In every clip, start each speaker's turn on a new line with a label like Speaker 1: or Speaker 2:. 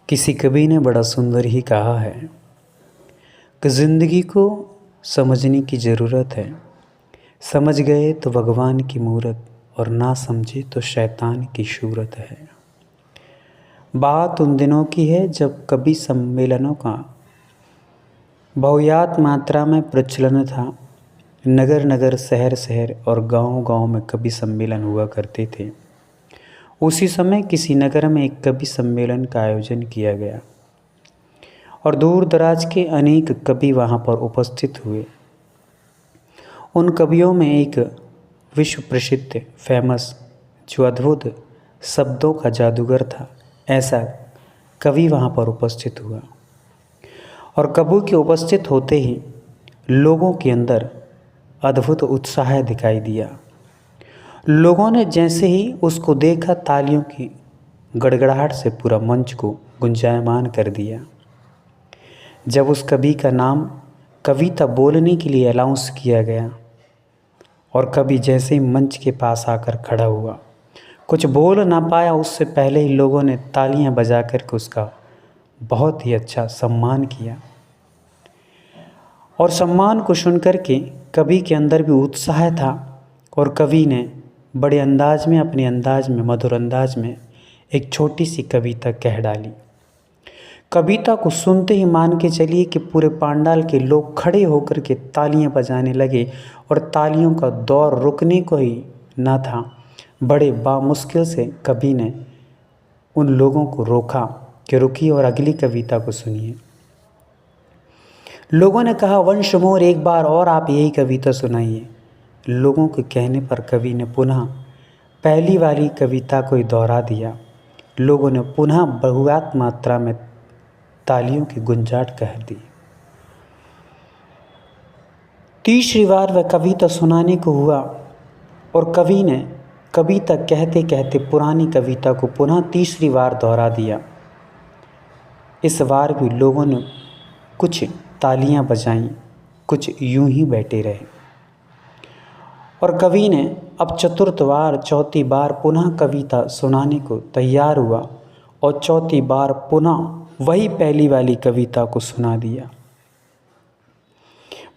Speaker 1: किसी कवि ने बड़ा सुंदर ही कहा है कि ज़िंदगी को समझने की ज़रूरत है। समझ गए तो भगवान की मूरत और ना समझे तो शैतान की सूरत है। बात उन दिनों की है जब कवि सम्मेलनों का बहुयात मात्रा में प्रचलन था। नगर नगर, शहर शहर और गांव गांव में कवि सम्मेलन हुआ करते थे। उसी समय किसी नगर में एक कवि सम्मेलन का आयोजन किया गया और दूर दराज के अनेक कवि वहाँ पर उपस्थित हुए। उन कवियों में एक विश्व प्रसिद्ध फेमस जो अद्भुत शब्दों का जादूगर था, ऐसा कवि वहाँ पर उपस्थित हुआ। और कवि के उपस्थित होते ही लोगों के अंदर अद्भुत उत्साह दिखाई दिया। लोगों ने जैसे ही उसको देखा, तालियों की गड़गड़ाहट से पूरा मंच को गुंजायमान कर दिया। जब उस कवि का नाम कविता बोलने के लिए अनाउंस किया गया और कवि जैसे ही मंच के पास आकर खड़ा हुआ, कुछ बोल ना पाया, उससे पहले ही लोगों ने तालियां बजा करके उसका बहुत ही अच्छा सम्मान किया। और सम्मान को सुनकर के कवि के अंदर भी उत्साह था और कवि ने बड़े अंदाज में, अपने अंदाज में, मधुर अंदाज में एक छोटी सी कविता कह डाली। कविता को सुनते ही मान के चलिए कि पूरे पांडाल के लोग खड़े होकर के तालियां बजाने लगे और तालियों का दौर रुकने को ही ना था। बड़े बामुश्किल से कवि ने उन लोगों को रोका कि रुकिए और अगली कविता को सुनिए। लोगों ने कहा, वंश मोर एक बार और आप यही कविता सुनाइए। लोगों के कहने पर कवि ने पुनः पहली वाली कविता को ही दोहरा दिया। लोगों ने पुनः बहुआत मात्रा में तालियों की गुंजाट कर दी। तीसरी बार वह कविता सुनाने को हुआ और कवि ने कविता कहते कहते पुरानी कविता को पुनः तीसरी बार दोहरा दिया। इस बार भी लोगों ने कुछ तालियां बजाईं, कुछ यूं ही बैठे रहे। और कवि ने अब चतुर्थ बार, चौथी बार पुनः कविता सुनाने को तैयार हुआ और चौथी बार पुनः वही पहली वाली कविता को सुना दिया।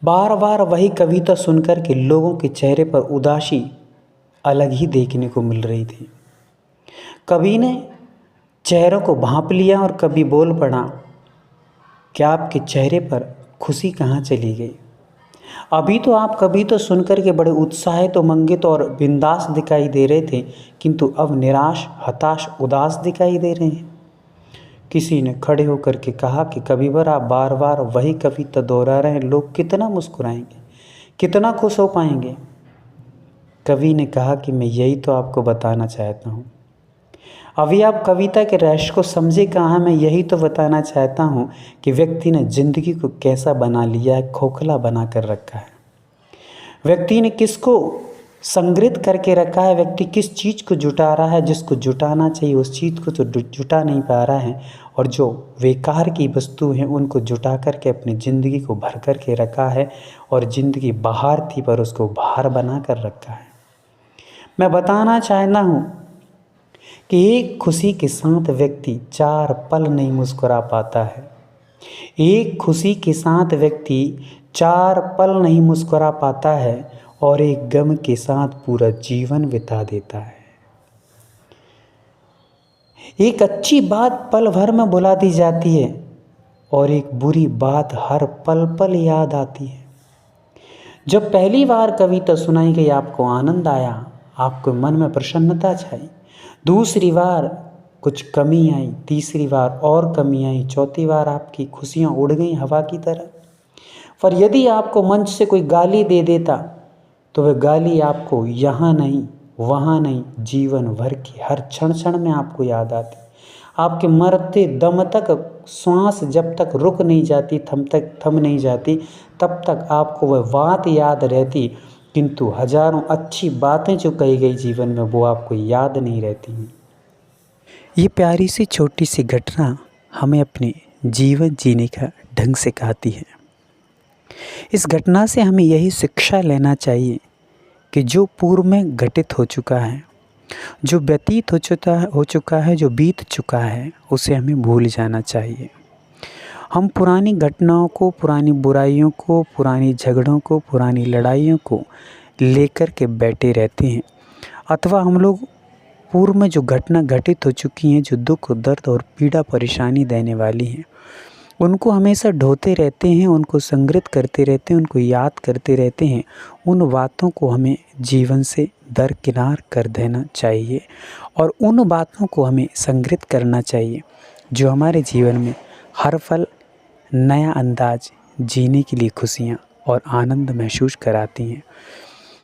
Speaker 1: बार बार वही कविता सुनकर के लोगों के चेहरे पर उदासी अलग ही देखने को मिल रही थी। कवि ने चेहरों को भांप लिया और कवि बोल पड़ा कि आपके चेहरे पर खुशी कहाँ चली गई? अभी तो आप कविता सुनकर के बड़े उत्साहित तो मंगित और बिंदास दिखाई दे रहे थे, किंतु अब निराश, हताश, उदास दिखाई दे रहे हैं। किसी ने खड़े होकर के कहा कि कविवर, आप बार बार वही कविता दोहरा रहे हैं, लोग कितना मुस्कुराएंगे, कितना खुश हो पाएंगे? कवि ने कहा कि मैं यही तो आपको बताना चाहता हूँ। अभी आप कविता के रहस्य को समझे कहाँ? मैं यही तो बताना चाहता हूँ कि व्यक्ति ने जिंदगी को कैसा बना लिया है, खोखला बना कर रखा है। व्यक्ति ने किसको संग्रहित करके रखा है, व्यक्ति किस चीज़ को जुटा रहा है, जिसको जुटाना चाहिए उस चीज़ को तो जुटा नहीं पा रहा है, और जो बेकार की वस्तु हैं उनको जुटा करके अपनी ज़िंदगी को भर कर के रखा है और ज़िंदगी बाहर थी पर उसको बाहर बना कर रखा है। मैं बताना चाहता हूँ कि एक खुशी के साथ व्यक्ति 4 पल नहीं मुस्कुरा पाता है। एक खुशी के साथ व्यक्ति 4 पल नहीं मुस्कुरा पाता है और एक गम के साथ पूरा जीवन बिता देता है। एक अच्छी बात पल भर में भुला दी जाती है और एक बुरी बात हर पल पल याद आती है। जब पहली बार कविता सुनाई गई, आपको आनंद आया, आपको मन में प्रसन्नता छाई। दूसरी बार कुछ कमी आई, तीसरी बार और कमी आई, चौथी बार आपकी खुशियाँ उड़ गई हवा की तरह। पर यदि आपको मंच से कोई गाली दे देता तो वह गाली आपको यहाँ नहीं, वहाँ नहीं, जीवन भर की हर क्षण क्षण में आपको याद आती। आपके मरते दम तक श्वास जब तक रुक नहीं जाती, थम नहीं जाती, तब तक आपको वह बात याद रहती, किंतु हजारों अच्छी बातें जो कही गई जीवन में वो आपको याद नहीं रहती। ये प्यारी सी छोटी सी घटना हमें अपने जीवन जीने का ढंग सिखाती है। इस घटना से हमें यही शिक्षा लेना चाहिए कि जो पूर्व में घटित हो चुका है जो व्यतीत हो चुका है, जो बीत चुका है, उसे हमें भूल जाना चाहिए। हम पुरानी घटनाओं को, पुरानी बुराइयों को, पुरानी झगड़ों को, पुरानी लड़ाइयों को लेकर के बैठे रहते हैं, अथवा हम लोग पूर्व में जो घटना घटित हो चुकी हैं, जो दुख, दर्द और पीड़ा परेशानी देने वाली हैं, उनको हमेशा ढोते रहते हैं, उनको संग्रहित करते रहते हैं, उनको याद करते रहते हैं। उन बातों को हमें जीवन से दरकिनार कर देना चाहिए और उन बातों को हमें संग्रहित करना चाहिए जो हमारे जीवन में हर पल नया अंदाज जीने के लिए खुशियाँ और आनंद महसूस कराती हैं।